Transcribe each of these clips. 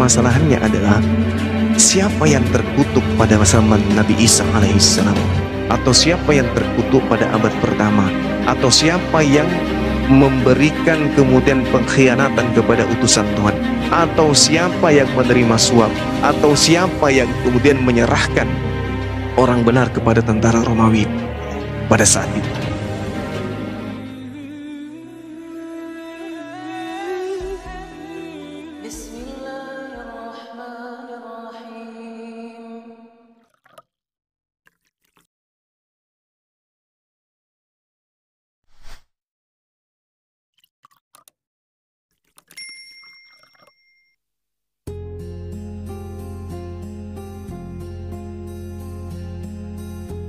permasalahannya adalah siapa yang terkutuk pada zaman Nabi Isa alaihissalam, atau siapa yang terkutuk pada abad pertama, atau siapa yang memberikan kemudian pengkhianatan kepada utusan Tuhan, atau siapa yang menerima suap, atau siapa yang kemudian menyerahkan orang benar kepada tentara Romawi pada saat itu.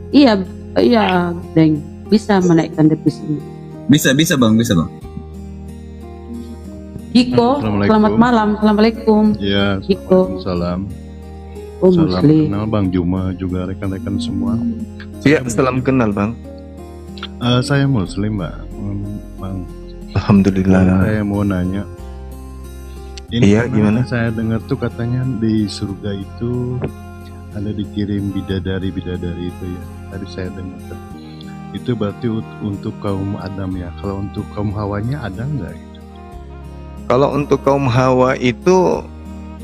Iya, iya, Deng. Bisa menaikkan devisa. Bisa bang. Jiko, selamat malam. Assalamualaikum. Ya, Jiko. salam. Oh, Salam Muslim. kenal Bang Juma juga rekan-rekan semua. Ya, salam kenal Bang. Saya Muslim Mbak, Bang. Alhamdulillah. Saya mau nanya. Iya, gimana? Saya dengar tuh katanya di surga itu ada dikirim bidadari itu ya. Tadi saya dengar. Itu berarti untuk kaum Adam ya. Kalau untuk kaum Hawanya ada nggak? Kalau untuk kaum Hawa itu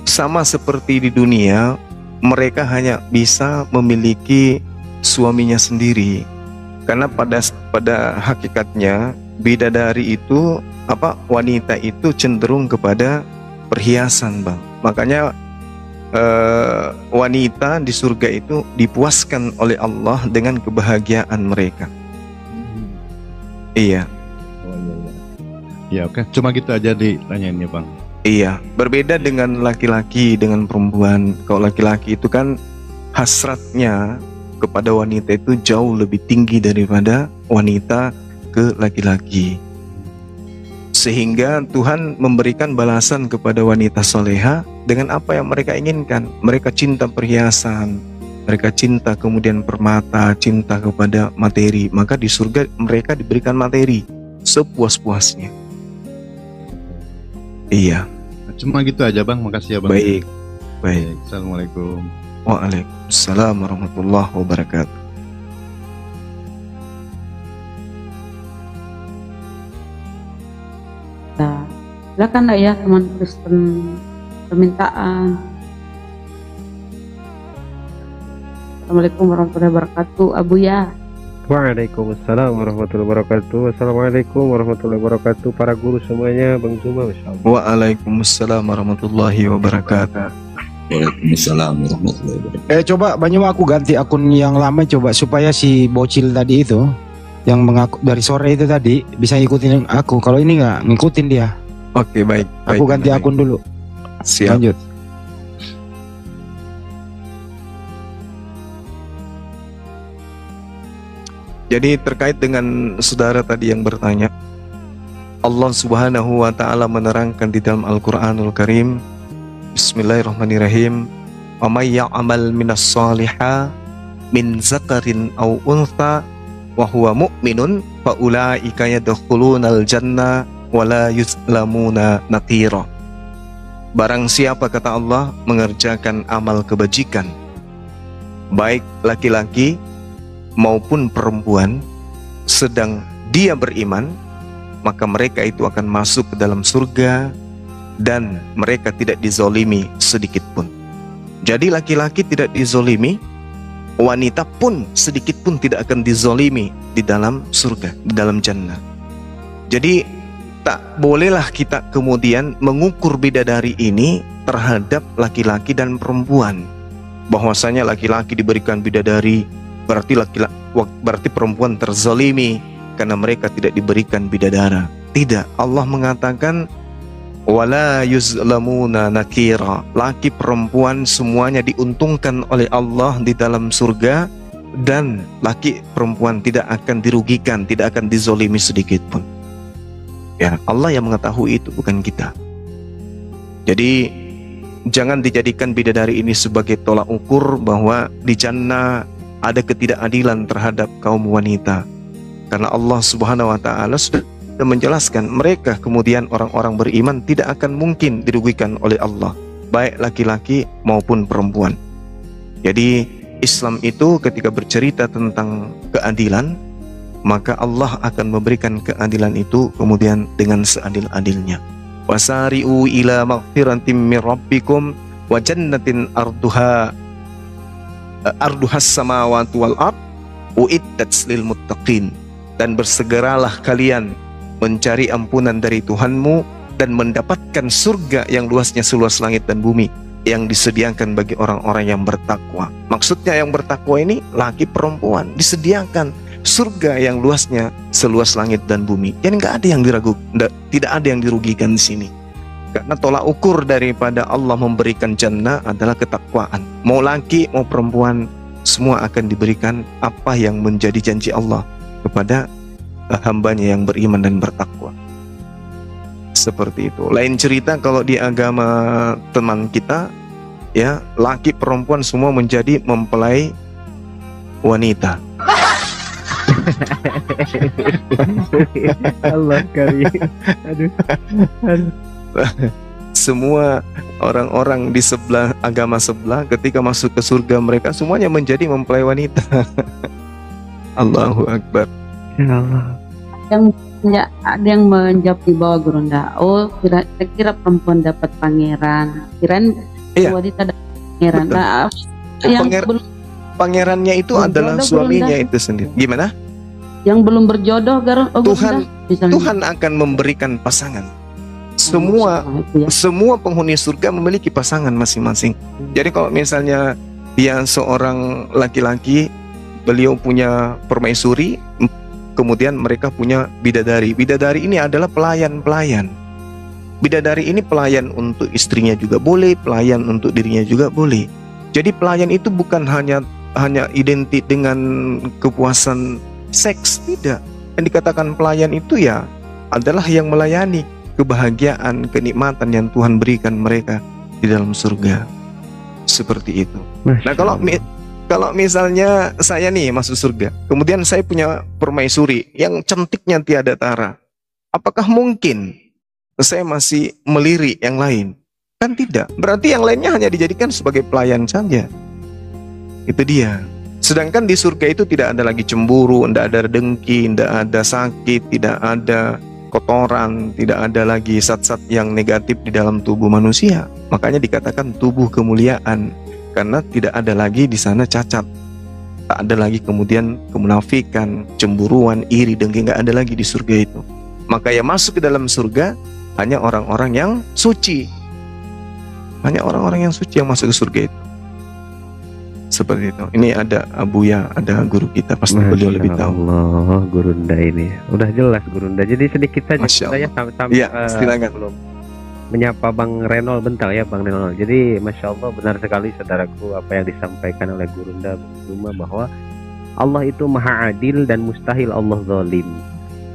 sama seperti di dunia, mereka hanya bisa memiliki suaminya sendiri. Karena pada hakikatnya bidadari itu wanita itu cenderung kepada perhiasan, Bang. Makanya wanita di surga itu dipuaskan oleh Allah dengan kebahagiaan mereka. Iya. Oh iya. Ya oke, cuma gitu aja ditanyainnya Bang. Iya, berbeda dengan laki-laki dengan perempuan. Kalau laki-laki itu kan hasratnya kepada wanita itu jauh lebih tinggi daripada wanita ke laki-laki. Sehingga Tuhan memberikan balasan kepada wanita soleha dengan apa yang mereka inginkan. Mereka cinta perhiasan, mereka cinta kemudian permata, cinta kepada materi. Maka di surga mereka diberikan materi sepuas-puasnya. Iya. Cuma gitu aja Bang, makasih ya Bang. Baik. Assalamualaikum. Waalaikumsalam warahmatullahi wabarakatuh. Nah, silakan ya teman Kristen permintaan. Assalamualaikum warahmatullahi wabarakatuh, Abu ya. Waalaikumsalam warahmatullahi wabarakatuh. Assalamualaikum warahmatullahi wabarakatuh. Para guru semuanya, Bang Juma, Masya Allah. Waalaikumsalam warahmatullahi wabarakatuh. Waalaikumsalam warahmatullahi wabarakatuh. Coba Banyu aku ganti akun yang lama coba supaya si bocil tadi itu yang mengaku dari sore itu tadi bisa ngikutin aku. Kalau ini nggak ngikutin dia. Oke, baik. Aku ganti akun dulu. Siap. Lanjut. Jadi terkait dengan saudara tadi yang bertanya, Allah Subhanahu wa taala menerangkan di dalam Al-Qur'anul Karim, Bismillahirrahmanirrahim, "Wa may ya'mal minas shaliha min zakarin aw untha wa huwa mu'minun fa ulaika yadkhulunal jannah wa la yuzlamuna naqira." Barang siapa, kata Allah, mengerjakan amal kebajikan, baik laki-laki maupun perempuan, sedang dia beriman, maka mereka itu akan masuk ke dalam surga dan mereka tidak dizolimi sedikit pun. Jadi laki-laki tidak dizolimi, wanita pun sedikit pun tidak akan dizolimi di dalam surga, di dalam jannah. Jadi tak bolehlah kita kemudian mengukur bidadari ini terhadap laki-laki dan perempuan. Bahwasanya laki-laki diberikan bidadari berarti perempuan terzolimi karena mereka tidak diberikan bidadara. Tidak, Allah mengatakan wala yuzlamuna nakira. Laki perempuan semuanya diuntungkan oleh Allah di dalam surga, dan laki perempuan tidak akan dirugikan, tidak akan dizolimi sedikit pun. Ya, Allah yang mengetahui itu, bukan kita. Jadi jangan dijadikan bidadari ini sebagai tolak ukur bahwa di jannah ada ketidakadilan terhadap kaum wanita. Karena Allah Subhanahu wa taala sudah menjelaskan mereka kemudian orang-orang beriman tidak akan mungkin dirugikan oleh Allah. baik laki-laki maupun perempuan. Jadi Islam itu ketika bercerita tentang keadilan, maka Allah akan memberikan keadilan itu kemudian dengan seadil-adilnya. Wasari'u ila maghfiratin min rabbikum wa jannatin arduhas samawati wal ard uiddat lil muttaqin. Dan bersegeralah kalian mencari ampunan dari Tuhanmu dan mendapatkan surga yang luasnya seluas langit dan bumi yang disediakan bagi orang-orang yang bertakwa. Maksudnya yang bertakwa ini laki perempuan, disediakan surga yang luasnya seluas langit dan bumi. Jadi nggak ada yang diragukan, tidak ada yang dirugikan di sini. Karena tolak ukur daripada Allah memberikan jannah adalah ketakwaan. Mau laki mau perempuan, semua akan diberikan apa yang menjadi janji Allah kepada hambanya yang beriman dan bertakwa. Seperti itu. Lain cerita kalau di agama teman kita, ya, laki perempuan semua menjadi mempelai wanita. Allah karim. Aduh. Semua orang-orang di sebelah agama sebelah ketika masuk ke surga mereka semuanya menjadi mempelai wanita. Allahu Akbar. Ya Allah. Ya, ada yang menjawab di bawah Gurunda. Oh, saya kira perempuan dapat pangeran. Kirain Iya. wanita dapat pangeran. Betul. Nah, yang belum Pangerannya itu Berjodoh adalah Gurunda. suaminya itu sendiri. Gimana? yang belum berjodoh Tuhan- misalnya. Tuhan akan memberikan pasangan. Semua Itu ya. semua penghuni surga memiliki pasangan masing-masing. Jadi kalau misalnya dia seorang laki-laki, beliau punya permaisuri, kemudian mereka punya bidadari. Bidadari ini adalah pelayan-pelayan. Bidadari ini pelayan untuk istrinya juga boleh, pelayan untuk dirinya juga boleh. Jadi pelayan itu bukan hanya identik dengan kepuasan seks, tidak. Yang dikatakan pelayan itu ya adalah yang melayani kebahagiaan, kenikmatan yang Tuhan berikan mereka di dalam surga. Seperti itu. Nah, kalau misalnya saya nih masuk surga, kemudian saya punya permaisuri yang cantiknya tiada tara, apakah mungkin saya masih melirik yang lain? Kan tidak. Berarti yang lainnya hanya dijadikan sebagai pelayan saja. Itu dia. Sedangkan di surga itu tidak ada lagi cemburu, tidak ada dengki, tidak ada sakit, tidak ada kotoran, tidak ada lagi zat-zat yang negatif di dalam tubuh manusia. Makanya dikatakan tubuh kemuliaan, karena tidak ada lagi di sana cacat. Tak ada lagi kemudian kemunafikan, cemburuan, iri, dengki, nggak ada lagi di surga itu. Maka yang masuk ke dalam surga hanya orang-orang yang suci. Hanya orang-orang yang suci yang masuk ke surga itu. Seperti itu. Ini ada Abuya, ada guru kita, pasti beliau lebih tahu. Allah, Gurunda ini udah jelas Gurunda. Jadi sedikit saja Masya saya sampai Iya, silakan. belum menyapa Bang Renol bentar ya Bang Renol. Jadi Masya Allah benar sekali saudaraku apa yang disampaikan oleh Gurunda Bung bahwa Allah itu maha adil dan mustahil Allah zalim.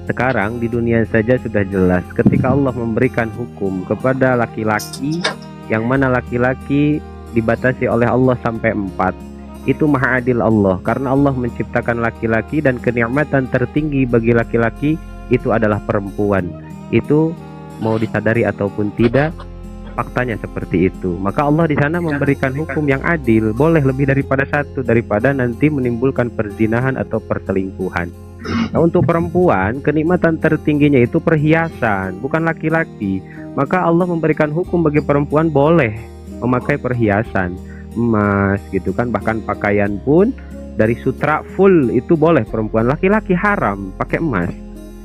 Sekarang di dunia saja sudah jelas ketika Allah memberikan hukum kepada laki-laki, yang mana laki-laki dibatasi oleh Allah sampai 4. Itu maha adil Allah, karena Allah menciptakan laki-laki dan kenikmatan tertinggi bagi laki-laki itu adalah perempuan. Itu mau disadari ataupun tidak, faktanya seperti itu. Maka Allah di sana memberikan hukum yang adil, boleh lebih daripada satu, daripada nanti menimbulkan perzinahan atau perselingkuhan. Nah, untuk perempuan kenikmatan tertingginya itu perhiasan, bukan laki-laki. Maka Allah memberikan hukum bagi perempuan boleh memakai perhiasan, emas gitu kan, bahkan pakaian pun dari sutra full itu boleh perempuan. Laki-laki haram pakai emas,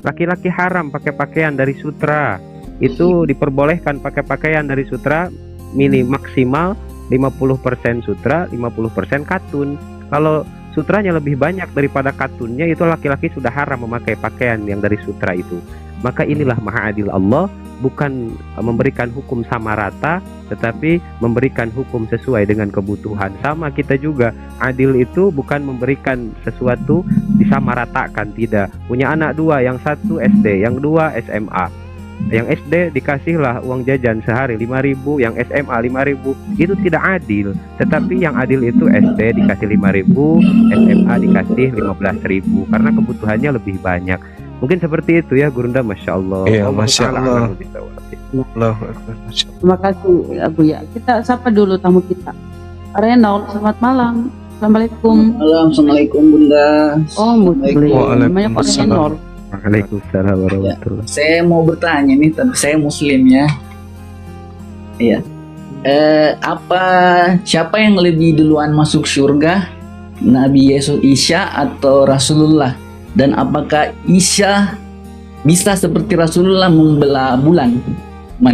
laki-laki haram pakai pakaian dari sutra. Itu diperbolehkan pakai pakaian dari sutra maksimal 50% sutra, 50% katun. Kalau sutranya lebih banyak daripada katunnya, itu laki-laki sudah haram memakai pakaian yang dari sutra itu. Maka inilah maha adil Allah, bukan memberikan hukum sama rata, tetapi memberikan hukum sesuai dengan kebutuhan. Sama kita juga, adil itu bukan memberikan sesuatu disamaratakan, tidak. Punya anak 2, yang 1 SD, yang 2 SMA. Yang SD dikasihlah uang jajan sehari 5.000, yang SMA 5.000. Itu tidak adil. Tetapi yang adil itu SD dikasih 5.000, SMA dikasih 15.000, karena kebutuhannya lebih banyak. Mungkin seperti itu ya Gurunda, Masya Allah. Iya, Allah Masya Ta'ala Allah. a'lamu bishawab. Allahu Akbar, Masya Allah. Terima kasih Abu ya. Kita sapa dulu tamu kita. Renol, selamat malam. Assalamualaikum. Assalamualaikum Bunda. Oh, muslim. Namanya kok Waalaikumsalam. Renol. Waalaikumsalam warahmatullahi. Saya mau bertanya nih, tapi saya muslim ya. Iya. Siapa yang lebih duluan masuk surga? Nabi Yesus Isa atau Rasulullah? Dan apakah Isa bisa seperti Rasulullah membelah bulan?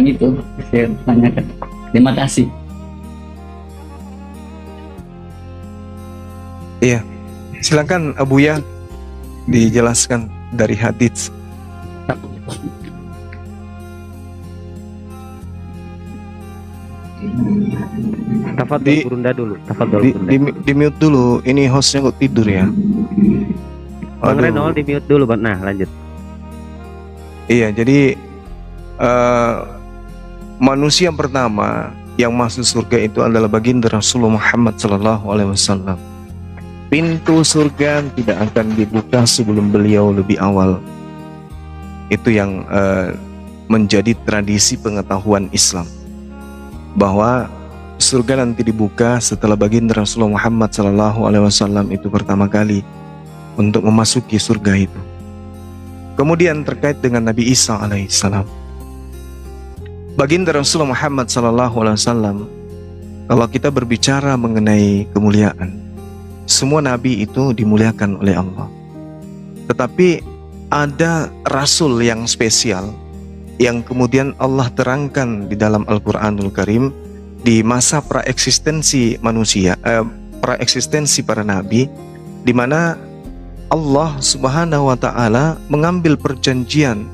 Itu saya tanyakan. Terima kasih. Iya, silakan Abuya dijelaskan dari hadits. Tafadhol Gurunda dulu. Tafadhol Gurunda. Di mute dulu, ini hostnya kok tidur ya. Bang Aduh. Renol di mute dulu, Bang. Nah, lanjut. Iya, jadi manusia yang pertama yang masuk surga itu adalah baginda Rasulullah Muhammad SAW. Pintu surga tidak akan dibuka sebelum beliau lebih awal. Itu yang menjadi tradisi pengetahuan Islam, bahwa surga nanti dibuka setelah baginda Rasulullah Muhammad SAW itu pertama kali untuk memasuki surga itu. Kemudian terkait dengan Nabi Isa alaihissalam, baginda Rasulullah Muhammad SAW, kalau kita berbicara mengenai kemuliaan, semua nabi itu dimuliakan oleh Allah. Tetapi ada rasul yang spesial yang kemudian Allah terangkan di dalam Al-Quranul Karim di masa praeksistensi manusia, praeksistensi para nabi, di mana Allah Subhanahu wa Ta'ala mengambil perjanjian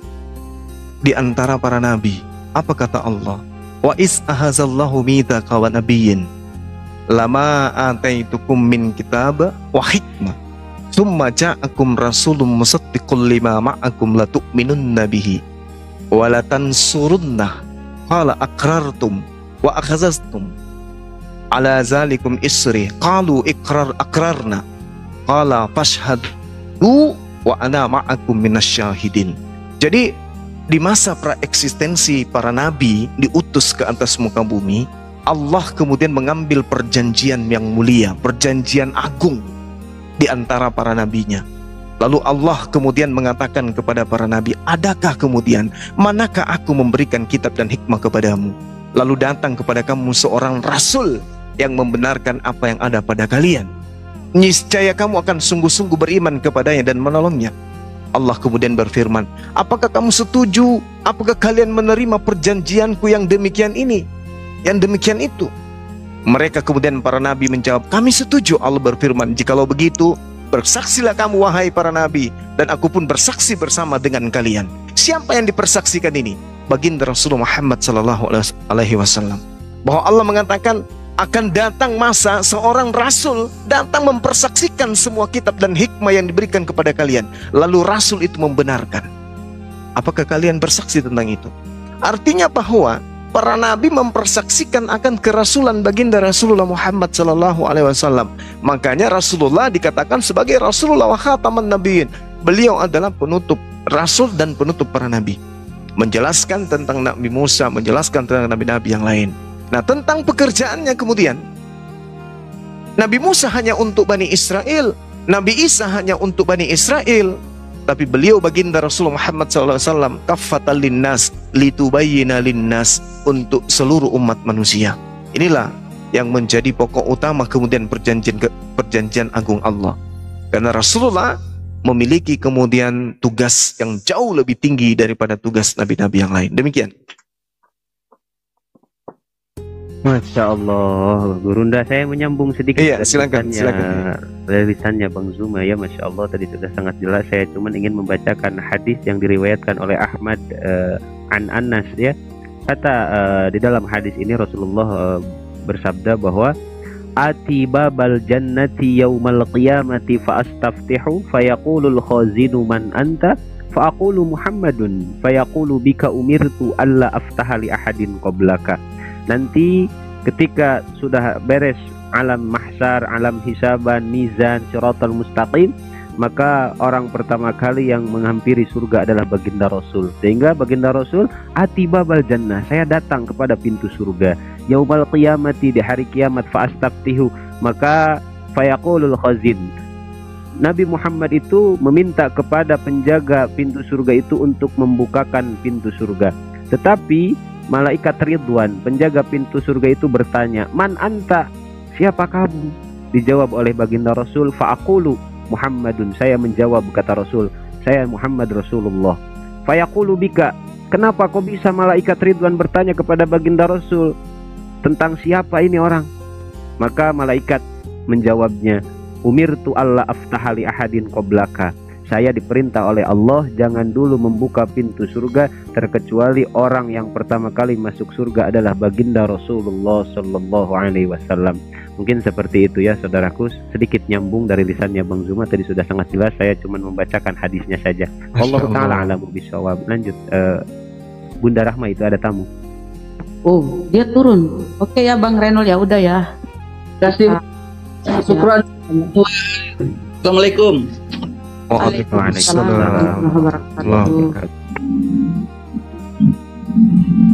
di antara para nabi. Apa kata Allah? Wa is ahazallahu mitsaqa wa nabiyyin lama ataitukum min kitab wa hikmah thumma ja'akum rasulun musaddiqul lima ma'akum la tu'minunna bihi wa la tansurunnah qala aqrartum wa akhazastum ala zalikum isri qalu aqrarna qala fashhadu wa ana ma'akum minasyahidin. Jadi di masa praeksistensi para nabi diutus ke atas muka bumi, Allah kemudian mengambil perjanjian yang mulia, perjanjian agung di antara para nabinya. Lalu Allah kemudian mengatakan kepada para nabi, adakah kemudian, manakah aku memberikan kitab dan hikmah kepadamu? Lalu datang kepada kamu seorang rasul yang membenarkan apa yang ada pada kalian. Niscaya kamu akan sungguh-sungguh beriman kepadanya dan menolongnya. Allah kemudian berfirman, apakah kamu setuju? Apakah kalian menerima perjanjianku yang demikian ini, yang demikian itu? Mereka kemudian para nabi menjawab, kami setuju. Allah berfirman, jikalau begitu, bersaksilah kamu wahai para nabi, dan aku pun bersaksi bersama dengan kalian. Siapa yang dipersaksikan ini? Baginda Rasulullah Muhammad SAW. Bahwa Allah mengatakan akan datang masa seorang rasul datang mempersaksikan semua kitab dan hikmah yang diberikan kepada kalian. Lalu rasul itu membenarkan. Apakah kalian bersaksi tentang itu? Artinya bahwa para nabi mempersaksikan akan kerasulan baginda Rasulullah Muhammad SAW. Makanya Rasulullah dikatakan sebagai Rasulullah wa khataman nabiyyin. Beliau adalah penutup rasul dan penutup para nabi. Menjelaskan tentang Nabi Musa, menjelaskan tentang nabi-nabi yang lain. Nah, tentang pekerjaannya kemudian, Nabi Musa hanya untuk Bani Israel, Nabi Isa hanya untuk Bani Israel, tapi beliau baginda Rasulullah Muhammad SAW kaffatan linnas litubayyina linnas, untuk seluruh umat manusia. Inilah yang menjadi pokok utama kemudian perjanjian agung Allah. Karena Rasulullah memiliki kemudian tugas yang jauh lebih tinggi daripada tugas nabi-nabi yang lain. Demikian. Masya Allah, Gurunda, saya menyambung sedikit. Iya, silakan. Lisannya Bang Zuma ya, Masya Allah tadi sudah sangat jelas. Saya cuma ingin membacakan hadis yang diriwayatkan oleh Ahmad an Anas ya. Kata di dalam hadis ini Rasulullah bersabda bahwa ati babal jannati yaumal qiyamati fa astaftihu fayaqulul khazinu man anta fa aqulu Muhammadun fayaqulu bika umirtu alla aftaha li ahadin qablaka. Nanti ketika sudah beres alam mahsyar, alam hisaban, mizan, siratal mustaqim, maka orang pertama kali yang menghampiri surga adalah baginda Rasul. Sehingga baginda Rasul, atibabal jannah, saya datang kepada pintu surga. Yaumal qiyamati, di hari kiamat, fa'astaftihu, maka fayaqulul khazin, Nabi Muhammad itu meminta kepada penjaga pintu surga itu untuk membukakan pintu surga. Tetapi malaikat Ridwan, penjaga pintu surga itu bertanya, "Man anta?" Siapa kamu? Dijawab oleh baginda Rasul, "Fa'aqulu Muhammadun." Saya menjawab, kata Rasul, "Saya Muhammad Rasulullah." "Fayaqulu bika." Kenapa kok bisa malaikat Ridwan bertanya kepada baginda Rasul tentang siapa ini orang? Maka malaikat menjawabnya, "Umirtu alla aftaha li ahadin qablaka." Saya diperintah oleh Allah jangan dulu membuka pintu surga terkecuali orang yang pertama kali masuk surga adalah baginda Rasulullah Sallallahu Alaihi Wasallam. Mungkin seperti itu ya saudaraku, sedikit nyambung dari lisannya Bang Zuma tadi sudah sangat jelas. Saya cuma membacakan hadisnya saja. Allah Taala alamu bisawab. Lanjut, Bunda Rahma itu ada tamu. Oh, dia turun. Oke ya Bang Renol, ya udah ya. Kasih syukuran. Assalamualaikum. Waalaikumsalam warahmatullahi wabarakatuh.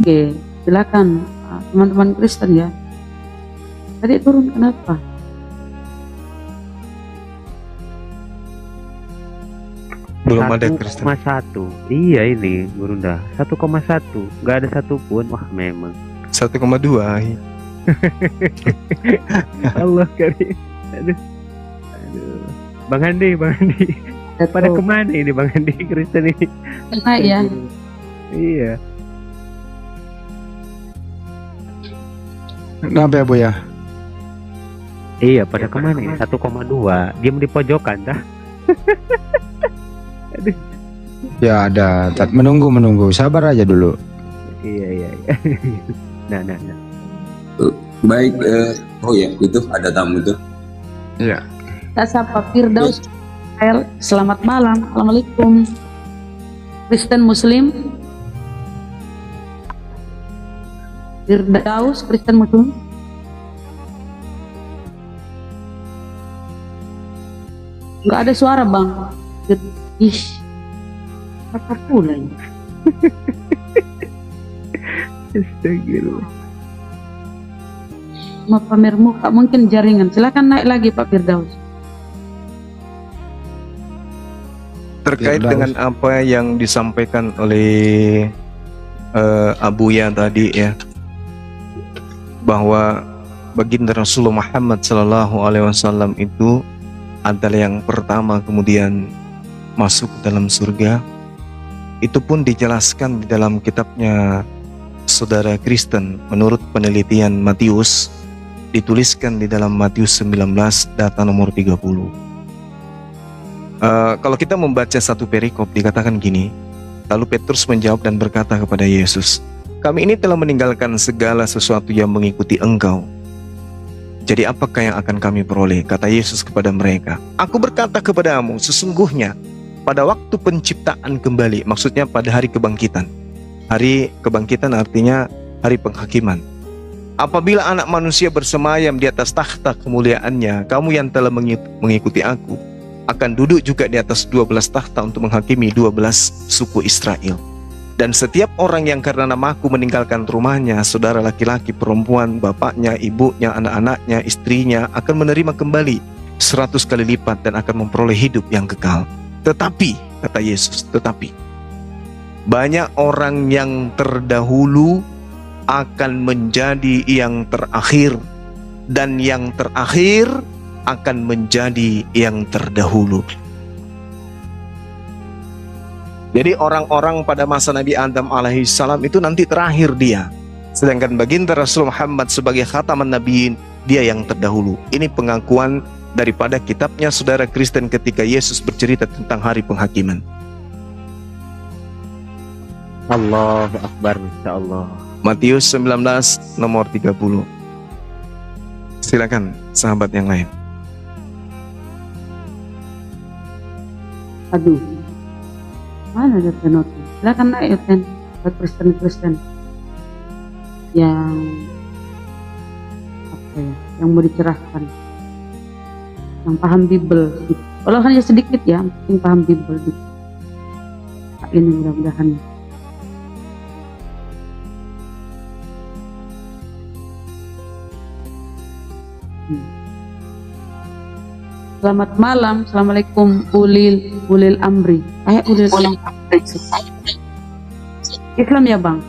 Oke, silakan teman-teman Kristen ya. Tadi turun kenapa? Belum ada Kristen. 1,1. Iya ini Gurunda 1,1. Nggak ada satupun. Wah memang 1,2. Allah karim. Aduh. Bang Andi pada kemana ini Bang Andi Kristen ini? Kena ya. Iya. Kenapa ya Bu ya? Iya pada kemana ini? 1,2. Diam di pojokan dah. Aduh. Ya ada, menunggu, sabar aja dulu. Iya. Nah. Baik, oh ya itu ada tamu tuh. Iya. Kita sapa Firdaus. Selamat malam. Assalamualaikum. Kristen Muslim. Firdaus, Kristen Muslim. Nggak ada suara Bang. Ish, apa pula ini? Astagfirullah. Mau pamer muka mungkin jaringan. Silakan naik lagi Pak Firdaus. Terkait dengan apa yang disampaikan oleh Abuya tadi ya, bahwa baginda Rasulullah Muhammad Sallallahu Alaihi Wasallam itu adalah yang pertama kemudian masuk ke dalam surga. Itu pun dijelaskan di dalam kitabnya saudara Kristen. Menurut penelitian Matius, dituliskan di dalam Matius 19 data nomor 30. Kalau kita membaca satu perikop dikatakan gini, lalu Petrus menjawab dan berkata kepada Yesus, "Kami ini telah meninggalkan segala sesuatu yang mengikuti Engkau. Jadi apakah yang akan kami peroleh?" Kata Yesus kepada mereka, "Aku berkata kepadamu, sesungguhnya pada waktu penciptaan kembali," maksudnya pada hari kebangkitan. Hari kebangkitan artinya hari penghakiman. "Apabila anak manusia bersemayam di atas takhta kemuliaannya, kamu yang telah mengikuti aku akan duduk juga di atas 12 takhta untuk menghakimi 12 suku Israel. Dan setiap orang yang karena namaku meninggalkan rumahnya, saudara laki-laki, perempuan, bapaknya, ibunya, anak-anaknya, istrinya, akan menerima kembali 100 kali lipat dan akan memperoleh hidup yang kekal. Tetapi," kata Yesus, "tetapi banyak orang yang terdahulu akan menjadi yang terakhir, dan yang terakhir akan menjadi yang terdahulu." Jadi orang-orang pada masa Nabi Adam alaihissalam itu nanti terakhir dia. Sedangkan baginda Rasul Muhammad sebagai khataman nabiyin, dia yang terdahulu. Ini pengakuan daripada kitabnya saudara Kristen ketika Yesus bercerita tentang hari penghakiman. Allahu Akbar, Masya Allah. Matius 19 nomor 30. Silakan sahabat yang lain. Aduh, mana ada penot? Silakan naik ya Ten. Buat Kristen yang apa ya, yang mau dicerahkan, yang paham Bible. Kalau hanya sedikit ya, mungkin paham bimbel dikit. Ini mudah-mudahan. Selamat malam, assalamualaikum ulil amri. Ulil amri. Islam ya bang,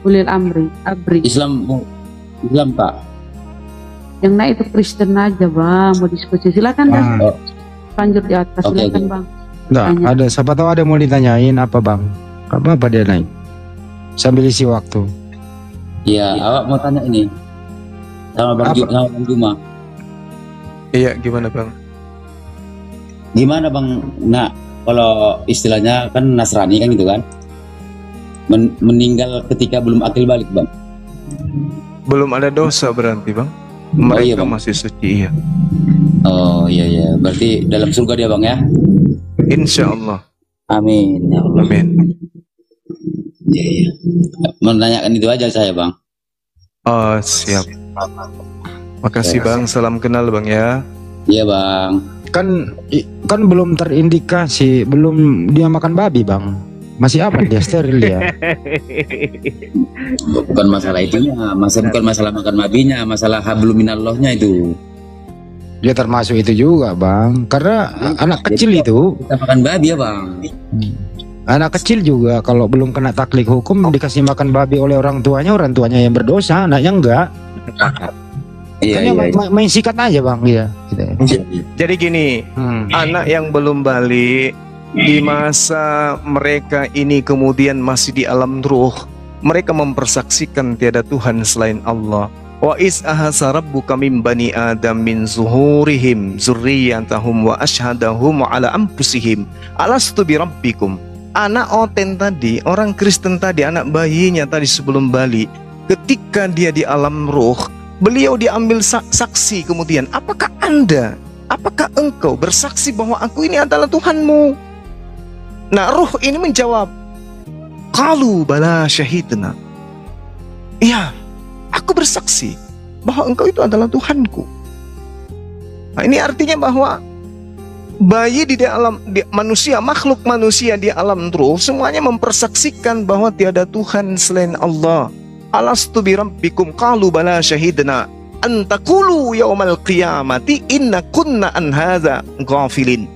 ulil amri, abri. Islam Pak. Yang naik itu Kristen aja bang, mau diskusi silakan kan. Lanjut di atas silakan bang. Enggak, ada siapa tahu ada mau ditanyain apa bang? Apa dia naik? Sambil isi waktu. Iya, awak mau tanya ini sama Bang Juma. Iya, gimana bang? Gimana Bang? Nah, kalau istilahnya kan Nasrani kan gitu kan, meninggal ketika belum akil balik Bang. Belum ada dosa berarti bang? Mereka iya, Bang. masih suci, iya. Oh iya, berarti dalam surga dia Bang ya? Insya Allah. Amin. Ya Allah. Amin. Iya. Menanyakan itu aja saya Bang. Oh siap. Makasih bang, salam kenal bang ya. Iya Bang. Kan belum terindikasi, belum dia makan babi bang. Masih apa dia steril ya? Bukan masalah itunya, bukan masalah makan babinya, masalah hablum minallahnya itu. Dia termasuk itu juga bang, karena anak kecil itu. Kita makan babi ya Bang. Anak kecil juga kalau belum kena taklid hukum dikasih makan babi oleh orang tuanya yang berdosa, anaknya enggak. Iya. Main sikat aja bang dia. Gitu. Jadi gini, anak yang belum balik di masa mereka ini kemudian masih di alam ruh, mereka mempersaksikan tiada Tuhan selain Allah. Wa is ahasa rabbuka min bani adam min zuhurihim zurriyatahum wa ashhadahum ala anfusihim alastu bi rabbikum. Anak oten tadi, orang Kristen tadi, anak bayinya tadi sebelum balik, ketika dia di alam ruh, beliau diambil saksi kemudian, apakah engkau bersaksi bahwa aku ini adalah Tuhanmu? Nah, ruh ini menjawab, qalu bala syahidna. Iya, aku bersaksi bahwa engkau itu adalah Tuhanku. Nah, ini artinya bahwa bayi di dalam manusia, makhluk manusia di alam ruh, semuanya mempersaksikan bahwa tiada Tuhan selain Allah. Alastu bi rabbikum qalu bala syahidna an taqulu yaumal qiyamati inna kunna an hadza ghafilin.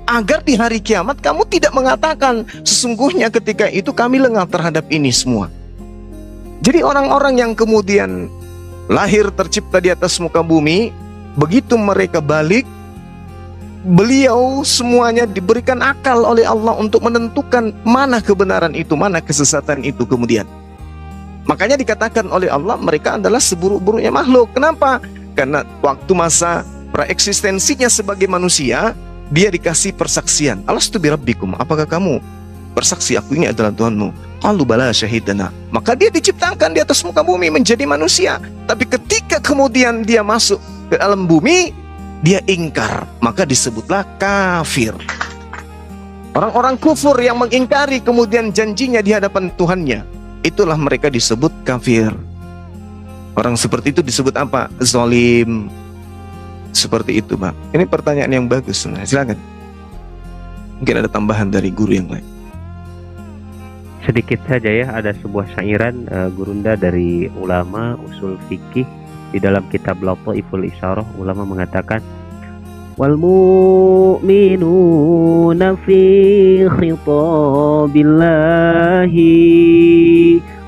Agar di hari kiamat kamu tidak mengatakan sesungguhnya ketika itu kami lengah terhadap ini semua. Jadi orang-orang yang kemudian lahir tercipta di atas muka bumi, begitu mereka balik, beliau semuanya diberikan akal oleh Allah untuk menentukan mana kebenaran itu, mana kesesatan itu kemudian. Makanya dikatakan oleh Allah mereka adalah seburuk-buruknya makhluk. Kenapa? Karena waktu masa praeksistensinya sebagai manusia, dia dikasih persaksian. Alastu bi rabbikum, apakah kamu bersaksi aku ini adalah Tuhanmu? Qalu bala syahidana. Maka dia diciptakan di atas muka bumi menjadi manusia. Tapi ketika kemudian dia masuk ke alam bumi, dia ingkar, maka disebutlah kafir. Orang-orang kufur yang mengingkari kemudian janjinya di hadapan Tuhannya, itulah mereka disebut kafir. Orang seperti itu disebut apa? Zalim. Seperti itu, Bang. Ini pertanyaan yang bagus sebenarnya. Silakan. Mungkin ada tambahan dari guru yang lain. Sedikit saja ya, ada sebuah syairan Gurunda dari ulama usul fikih di dalam kitab Lataiful Isyarah. Ulama mengatakan, wal mu'minuna fi khitabillahi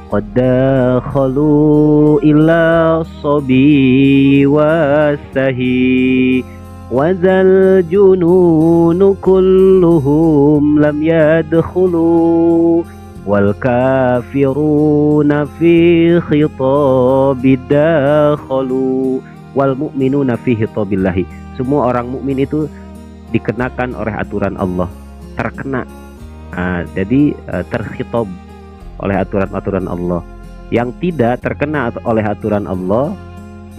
qad dakhalu illa sabi wasahi wazal jununu kulluhum lam yadkhulu wal kafiruna fi khitabid dakhalu wal mu'minuna fi khitabillahi. Semua orang mukmin itu dikenakan oleh aturan Allah, terkena. Jadi terkhitab oleh aturan-aturan Allah. Yang tidak terkena oleh aturan Allah,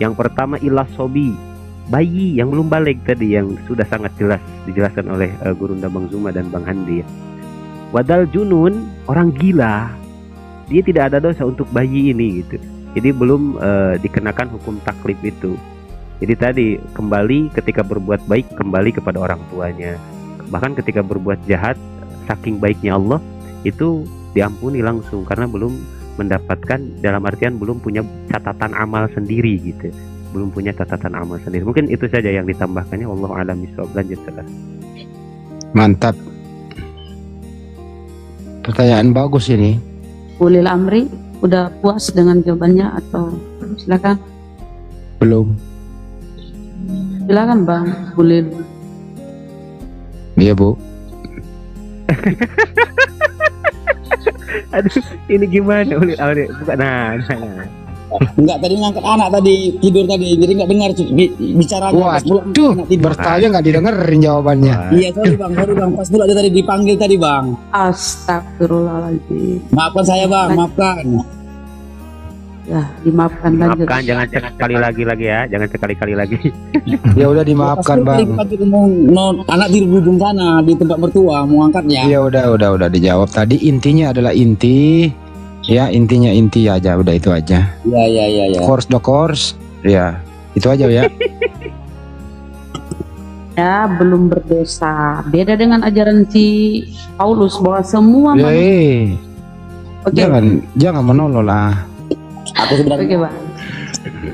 yang pertama ilah sobi, bayi yang belum balik tadi, yang sudah sangat jelas dijelaskan oleh Gurunda Bang Zuma dan Bang Handi. Wadal junun, orang gila, dia tidak ada dosa untuk bayi ini gitu. Jadi belum dikenakan hukum taklif itu. Jadi tadi kembali ketika berbuat baik kembali kepada orang tuanya. Bahkan ketika berbuat jahat saking baiknya Allah itu diampuni langsung karena belum mendapatkan, dalam artian belum punya catatan amal sendiri gitu. Belum punya catatan amal sendiri. Mungkin itu saja yang ditambahkannya. Wallahu a'lam bishawab. Lanjut saudara. Mantap. Pertanyaan bagus ini. Ulil amri udah puas dengan jawabannya atau silakan? Belum. Silakan Bang Ulil. Iya Bu. Aduh, ini gimana Ulil amri? Bukan. Nah. Enggak, tadi ngangkat anak tadi tidur tadi, jadi nggak dengar bicara. Waduh, bertanya nggak didengerin jawabannya. Iya, sorry bang, pas pula dia tadi dipanggil tadi bang. Astagfirullahaladzim. Maafkan saya bang, maafkan. Ya, dimaafkan lanjut. Maafkan, jangan sekali lagi ya, jangan sekali-kali lagi. Ya udah dimaafkan Pas Bang. tadi mau anak di ujung sana di tempat mertua mau angkatnya. Ya udah dijawab. Tadi intinya adalah inti. Ya intinya inti aja, udah itu aja. Iya. Course the course. Ya itu aja ya. Ya, belum berdosa. Beda dengan ajaran si Paulus bahwa semua Ya, manusia. Oke. jangan menolong lah. Aku sebenarnya, Oke, Bang.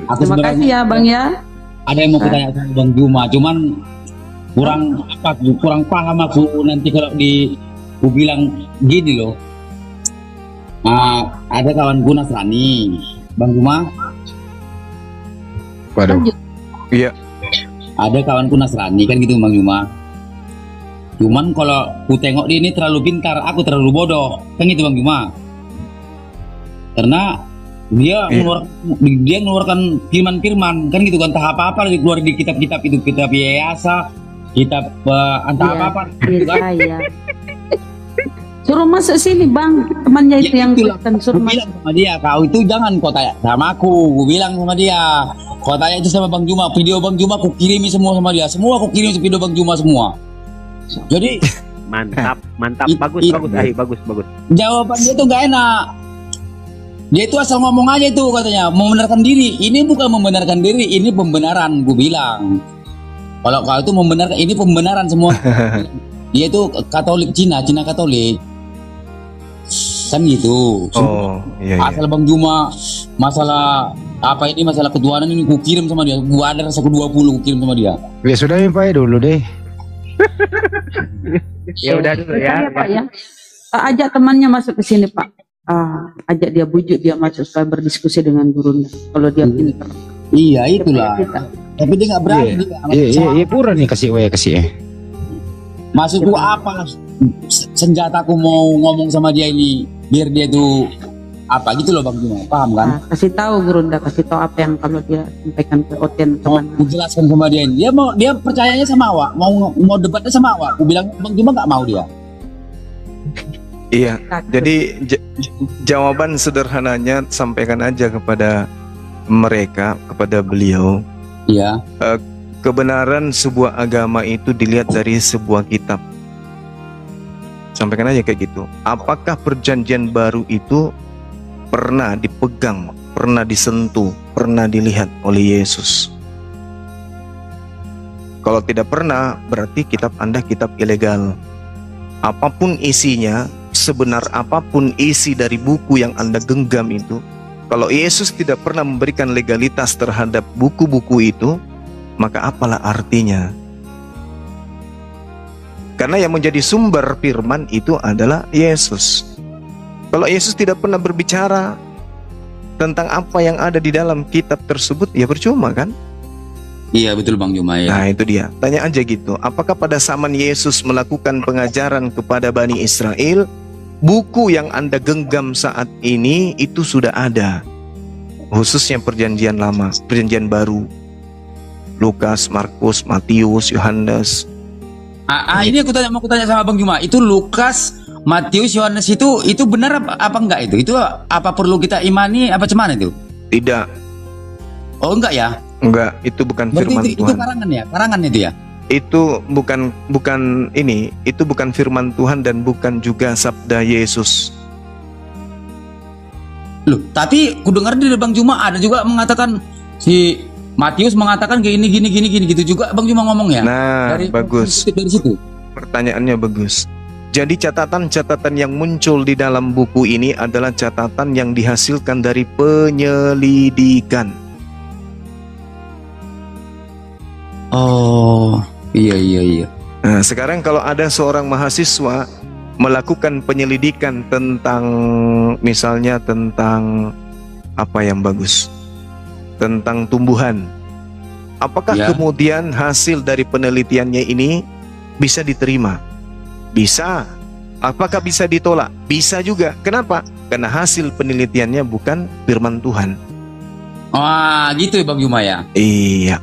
aku Terima sebenarnya kasih ya, Bang ya. ada yang mau kutanya sama Bang Juma, cuman kurang paham aku nanti kalau aku bilang gini loh. Ada kawanku Nasrani, Bang Juma. Waduh. Lanjut. Iya. Ada kawanku Nasrani kan gitu Bang Juma. Cuman kalau ku tengok dia ini terlalu pintar, aku terlalu bodoh, kan gitu Bang Juma. Karena dia mengeluarkan firman-firman kan gitu kan, entah apa-apa lagi keluar di kitab-kitab itu, kitab Yesa, kitab entah Iya, apa-apa gitu kan. Iya. Suruh masuk sini Bang, temannya itu yang itulah. kan Aku suruh bilang masuk. sama dia, kau itu jangan kau tanya sama aku. Aku bilang sama dia, kau tanya itu sama Bang Juma, video Bang Juma aku kirimi semua sama dia, semua aku kirim video Bang Juma semua. Jadi Mantap. Bagus. jawaban dia tuh gak enak. Dia itu asal ngomong aja itu katanya membenarkan diri. Ini bukan membenarkan diri, ini pembenaran. Gue bilang kalau kau itu membenarkan, ini pembenaran semua. Dia itu Katolik Cina Katolik kan gitu. Oh, iya. Asal Bang Juma masalah apa ini, masalah ketuhanan ini ku kirim sama dia. Gua ada rasa 20 ku kirim sama dia. Ya sudah ya Pak dulu deh. Ya udah dulu ya. Pak ya. Ajak temannya masuk ke sini Pak. Ajak dia, bujuk dia masuk supaya berdiskusi dengan gurunya. Kalau dia pintar. Iya itulah. Kita. Tapi dia nggak berani. Iya pura nih kasih Maksud gua apa? Senjataku mau ngomong sama dia ini biar dia tuh apa gitu loh Bang Juma. Paham kan? Kasih tahu Gurunda, kasih tahu apa yang kalau dia sampaikan ke Oten Mau teman. dijelaskan sama dia ini. Dia percayanya sama awak, mau debatnya sama awak. Aku bilang Bang Juma nggak mau dia. Iya. Jadi jawaban sederhananya sampaikan aja kepada mereka, kepada beliau. Iya. Kebenaran sebuah agama itu dilihat dari sebuah kitab. Sampaikan aja kayak gitu. Apakah perjanjian baru itu pernah dipegang, pernah disentuh, pernah dilihat oleh Yesus? Kalau tidak pernah, berarti kitab Anda kitab ilegal. Apapun isinya, sebenar apapun isi dari buku yang Anda genggam itu, kalau Yesus tidak pernah memberikan legalitas terhadap buku-buku itu, maka apalah artinya? Karena yang menjadi sumber firman itu adalah Yesus. Kalau Yesus tidak pernah berbicara tentang apa yang ada di dalam kitab tersebut, ya percuma kan? Iya betul Bang Juma ya. Nah itu dia, tanya aja gitu. Apakah pada zaman Yesus melakukan pengajaran kepada Bani Israel, buku yang Anda genggam saat ini itu sudah ada, khususnya perjanjian lama, perjanjian baru, Lukas, Markus, Matius, Yohanes. Ini aku mau tanya sama Bang Juma, itu Lukas, Matius, Yohanes itu benar apa enggak itu? Itu apa perlu kita imani apa cuman itu? Tidak. Oh enggak ya? Enggak, itu bukan Berarti firman itu Tuhan. karangan ya? Karangan itu ya? Itu bukan firman Tuhan dan bukan juga sabda Yesus. Loh, tapi ku dengar dari Bang Juma ada juga mengatakan si Matius mengatakan kayak gini gitu juga Bang Juma ngomong ya. Nah, bagus. Dari situ. Pertanyaannya bagus. Jadi catatan-catatan yang muncul di dalam buku ini adalah catatan yang dihasilkan dari penyelidikan. Oh, iya. Nah, sekarang kalau ada seorang mahasiswa melakukan penyelidikan tentang, misalnya tentang apa yang bagus, tentang tumbuhan, apakah Ya. kemudian hasil dari penelitiannya ini bisa diterima? Bisa. Apakah bisa ditolak? Bisa juga. Kenapa? Karena hasil penelitiannya bukan firman Tuhan. Wah, gitu ya Bang Juma ya. Iya.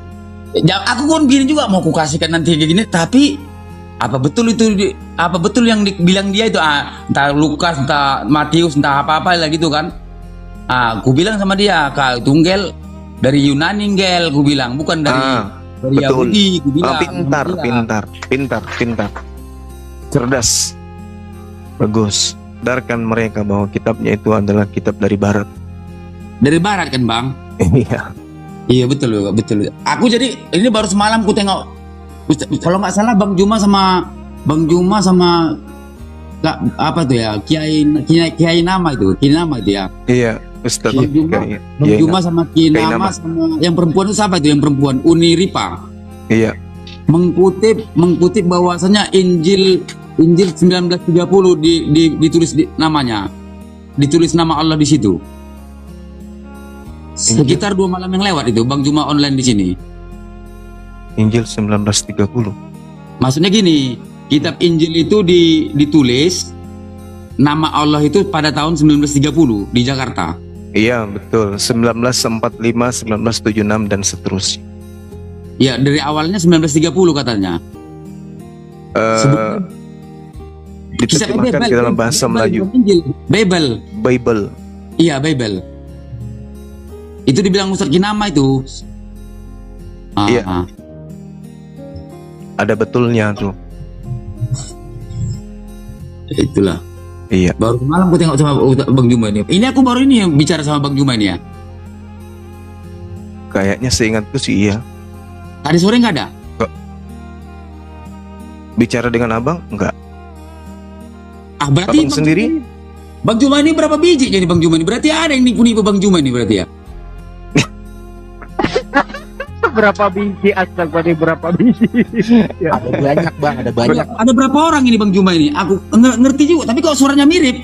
Ya, aku pun gini juga mau kukasihkan nanti kayak gini, tapi apa betul yang dibilang dia itu, entah Lukas, entah Matius, entah apa-apa lah gitu kan. Aku bilang sama dia, Kak Tunggel dari Yunani Gel, aku bilang, bukan dari betul. Yahudi, aku bilang. Pintar. Cerdas. Bagus. Sadarkan mereka bahwa kitabnya itu adalah kitab dari barat. Dari barat kan Bang? Iya. Iya betul. Aku jadi ini baru semalam ku tengok, kalau nggak salah Bang Juma sama apa tuh ya, Kiai nama itu ya. Iya, Ustaz. Bang Juma sama Kiai nama sama yang perempuan itu siapa itu, yang perempuan Uniripa. Iya. Mengkutip bahwasanya Injil 1930 ditulis namanya. Ditulis nama Allah di situ. Sekitar 2 malam yang lewat itu Bang Juma online di sini. Injil 1930. Maksudnya gini, kitab Injil itu ditulis nama Allah itu pada tahun 1930 di Jakarta. Iya, betul. 1945, 1976 dan seterusnya. Ya, dari awalnya 1930 katanya. Diterjemahkan ke dalam bahasa Melayu. Bible. Iya, Bible. Itu dibilang Ustadz Kinama itu. Iya. Ada betulnya tuh. Itulah. Iya. Baru semalam aku tengok sama Bang Juma ini. Ini aku baru ini yang bicara sama Bang Juma ini ya. Kayaknya seingatku sih iya. Tadi sore nggak ada? Bicara dengan abang? Enggak. Berarti abang sendiri? Bang Juma ini berapa biji jadi Bang Juma ini? Berarti ada yang nipu-nipu Bang Juma ini berarti ya? Berapa biji, astagfirullah, berapa biji? Ya. Ada banyak Bang, ada banyak. Ada berapa orang ini Bang Juma ini? Aku ngerti juga, tapi kok suaranya mirip.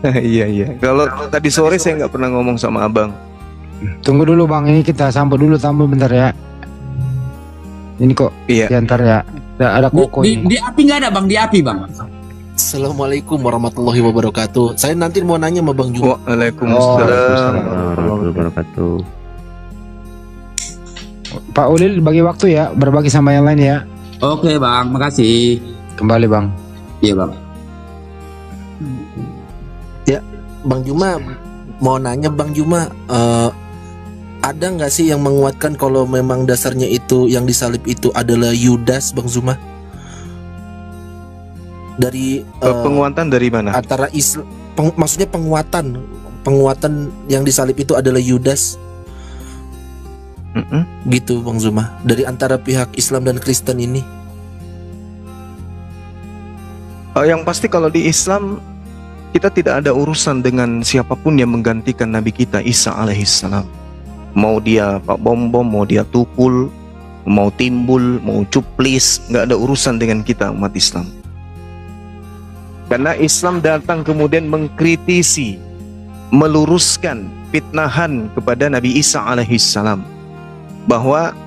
Iya. Kalau tadi sore saya nggak pernah ngomong sama abang. Tunggu dulu Bang, ini kita sampai dulu tamu bentar ya. Ini kok diantar ya. Ada koko di api nggak ada Bang, di api Bang. Assalamualaikum warahmatullahi wabarakatuh. Saya nanti mau nanya sama Bang Juma. Waalaikumsalam warahmatullahi wabarakatuh. Pak Ulil bagi waktu ya, berbagi sama yang lain ya. Oke Bang, makasih. Kembali Bang. Iya Bang. Ya, Bang Juma mau nanya Bang Juma, ada nggak sih yang menguatkan kalau memang dasarnya itu yang disalib itu adalah Yudas Bang Juma? Dari penguatan dari mana? Antara maksudnya penguatan yang disalib itu adalah Yudas. Gitu Bang Zuma, dari antara pihak Islam dan Kristen ini. Yang pasti kalau di Islam kita tidak ada urusan dengan siapapun yang menggantikan Nabi kita Isa alaihissalam. Mau dia Pak Bom, mau dia Tukul, mau Timbul, mau Cuplis, nggak ada urusan dengan kita umat Islam. Karena Islam datang kemudian mengkritisi, meluruskan fitnahan kepada Nabi Isa alaihissalam, bahwa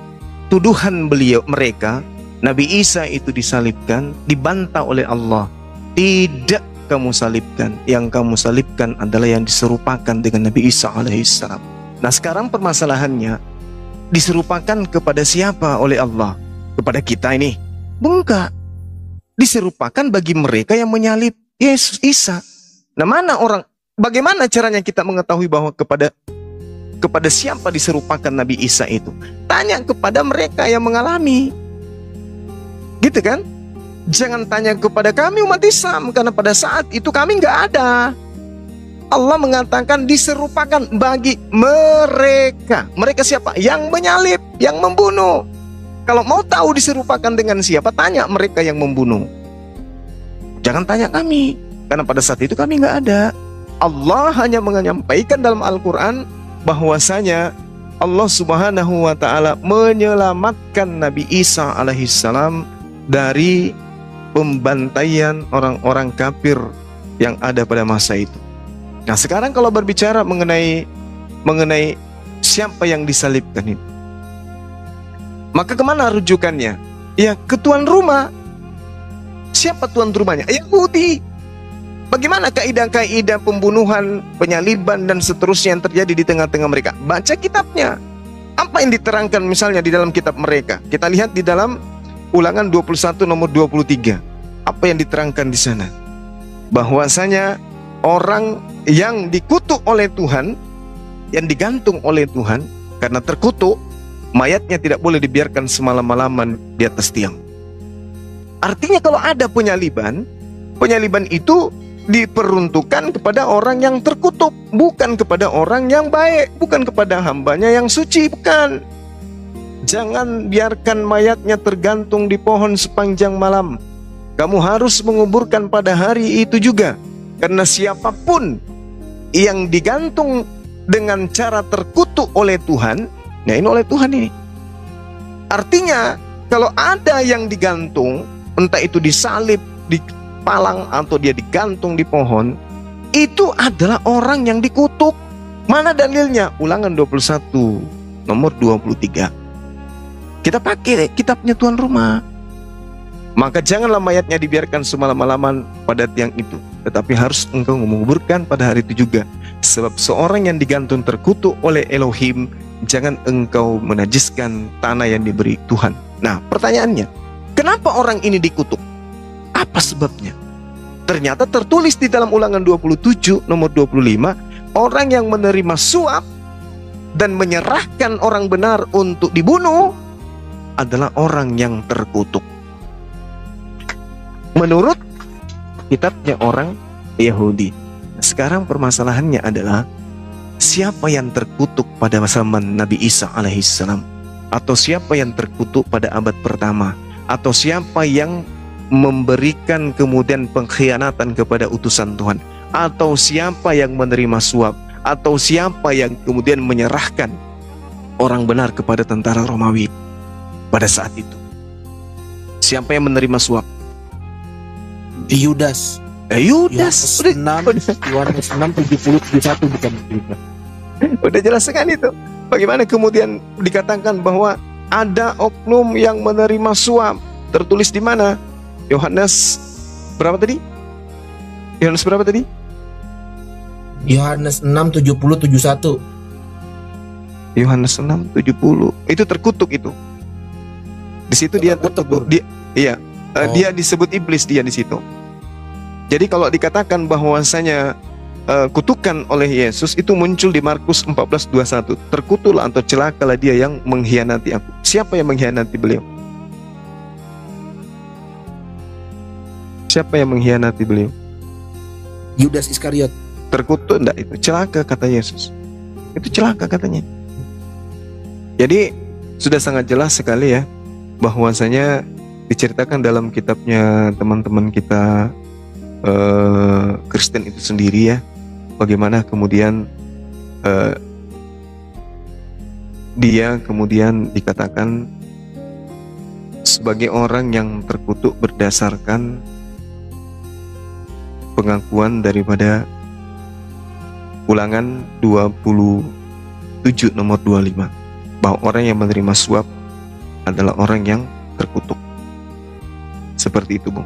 tuduhan mereka Nabi Isa itu disalibkan, dibantah oleh Allah. Tidak kamu salibkan, yang kamu salibkan adalah yang diserupakan dengan Nabi Isa alaihissalam. Nah sekarang permasalahannya, diserupakan kepada siapa oleh Allah? Kepada kita ini? Bukan. Diserupakan bagi mereka yang menyalib Yesus Isa. Nah bagaimana caranya kita mengetahui bahwa kepada siapa diserupakan Nabi Isa itu? Tanya kepada mereka yang mengalami. Gitu kan? Jangan tanya kepada kami umat Islam, karena pada saat itu kami nggak ada. Allah mengatakan diserupakan bagi mereka. Mereka siapa? Yang menyalib, yang membunuh. Kalau mau tahu diserupakan dengan siapa, tanya mereka yang membunuh. Jangan tanya kami, karena pada saat itu kami nggak ada. Allah hanya menyampaikan dalam Al-Quran bahwasanya Allah Subhanahu wa Ta'ala menyelamatkan Nabi Isa alaihissalam dari pembantaian orang-orang kafir yang ada pada masa itu. Nah, sekarang kalau berbicara mengenai siapa yang disalibkan ini, maka kemana rujukannya? Ya, ke tuan rumah. Siapa tuan rumahnya? Yahudi. Bagaimana kaidah-kaidah pembunuhan, penyaliban, dan seterusnya yang terjadi di tengah-tengah mereka? Baca kitabnya. Apa yang diterangkan misalnya di dalam kitab mereka? Kita lihat di dalam Ulangan 21 nomor 23. Apa yang diterangkan di sana? Bahwasanya orang yang dikutuk oleh Tuhan, yang digantung oleh Tuhan, karena terkutuk, mayatnya tidak boleh dibiarkan semalam-malaman di atas tiang. Artinya kalau ada penyaliban itu diperuntukkan kepada orang yang terkutuk, bukan kepada orang yang baik, bukan kepada hambanya yang suci, bukan. Jangan biarkan mayatnya tergantung di pohon sepanjang malam. Kamu harus menguburkan pada hari itu juga. Karena siapapun yang digantung dengan cara terkutuk oleh Tuhan, ya ini oleh Tuhan ini. Artinya kalau ada yang digantung, entah itu disalib, dipalang, atau dia digantung di pohon, itu adalah orang yang dikutuk. Mana dalilnya? Ulangan 21 nomor 23. Kita pakai kitabnya tuan rumah. Maka janganlah mayatnya dibiarkan semalam-malaman pada tiang itu, tetapi harus engkau menguburkan pada hari itu juga. Sebab seorang yang digantung terkutuk oleh Elohim, jangan engkau menajiskan tanah yang diberi Tuhan. Nah, pertanyaannya, kenapa orang ini dikutuk? Apa sebabnya? Ternyata tertulis di dalam Ulangan 27 nomor 25, orang yang menerima suap dan menyerahkan orang benar untuk dibunuh adalah orang yang terkutuk. Menurut kitabnya orang Yahudi. Sekarang permasalahannya adalah siapa yang terkutuk pada zaman Nabi Isa alaihissalam, atau siapa yang terkutuk pada abad pertama, atau siapa yang memberikan kemudian pengkhianatan kepada utusan Tuhan, atau siapa yang menerima suap, atau siapa yang kemudian menyerahkan orang benar kepada tentara Romawi pada saat itu. Siapa yang menerima suap? Yudas. Yudas. Yohanes 6:70-71 bukan Yudas. Udah jelas kan itu. Bagaimana kemudian dikatakan bahwa ada oknum yang menerima suap? Tertulis di mana? Yohanes berapa tadi? Yohanes berapa tadi? Yohanes 6:70-71. Yohanes 6:70. Itu terkutuk itu. Di situ dia terkutuk. Dia disebut iblis dia di situ. Jadi kalau dikatakan bahwasanya kutukan oleh Yesus itu muncul di Markus 14:21. Terkutuklah atau celakalah dia yang mengkhianati aku. Siapa yang mengkhianati beliau? Siapa yang mengkhianati beliau? Yudas Iskariot. Terkutuk enggak itu? Celaka kata Yesus. Itu celaka katanya. Jadi sudah sangat jelas sekali ya bahwasanya diceritakan dalam kitabnya teman-teman kita Kristen itu sendiri ya, bagaimana kemudian dia kemudian dikatakan sebagai orang yang terkutuk berdasarkan pengakuan daripada Ulangan 27 nomor 25, bahwa orang yang menerima suap adalah orang yang terkutuk. Seperti itu, Bung.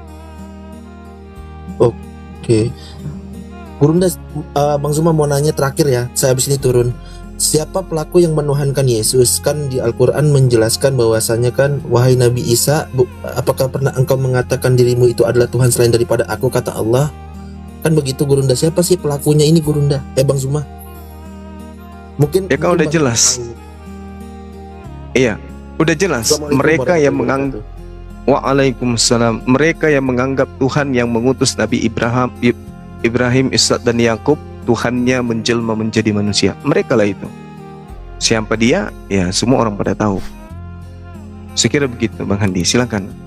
Oke. Gurunda, Bang Zuma mau nanya terakhir ya, saya habis ini turun. Siapa pelaku yang menuhankan Yesus? Kan di Al-Quran menjelaskan bahwasanya kan, wahai Nabi Isa, apakah pernah engkau mengatakan dirimu itu adalah Tuhan selain daripada aku, kata Allah? Kan begitu Gurunda. Siapa sih pelakunya ini Gurunda? Bang Zuma? Mungkin ya kan udah jelas. Iya, udah jelas. Mereka yang menganggap Waalaikumsalam. Mereka yang menganggap Tuhan yang mengutus Nabi Ibrahim, Ishak dan Yakub Tuhannya menjelma menjadi manusia. Mereka lah itu. Siapa dia? Ya semua orang pada tahu. Sekira begitu Bang Handi, silakan.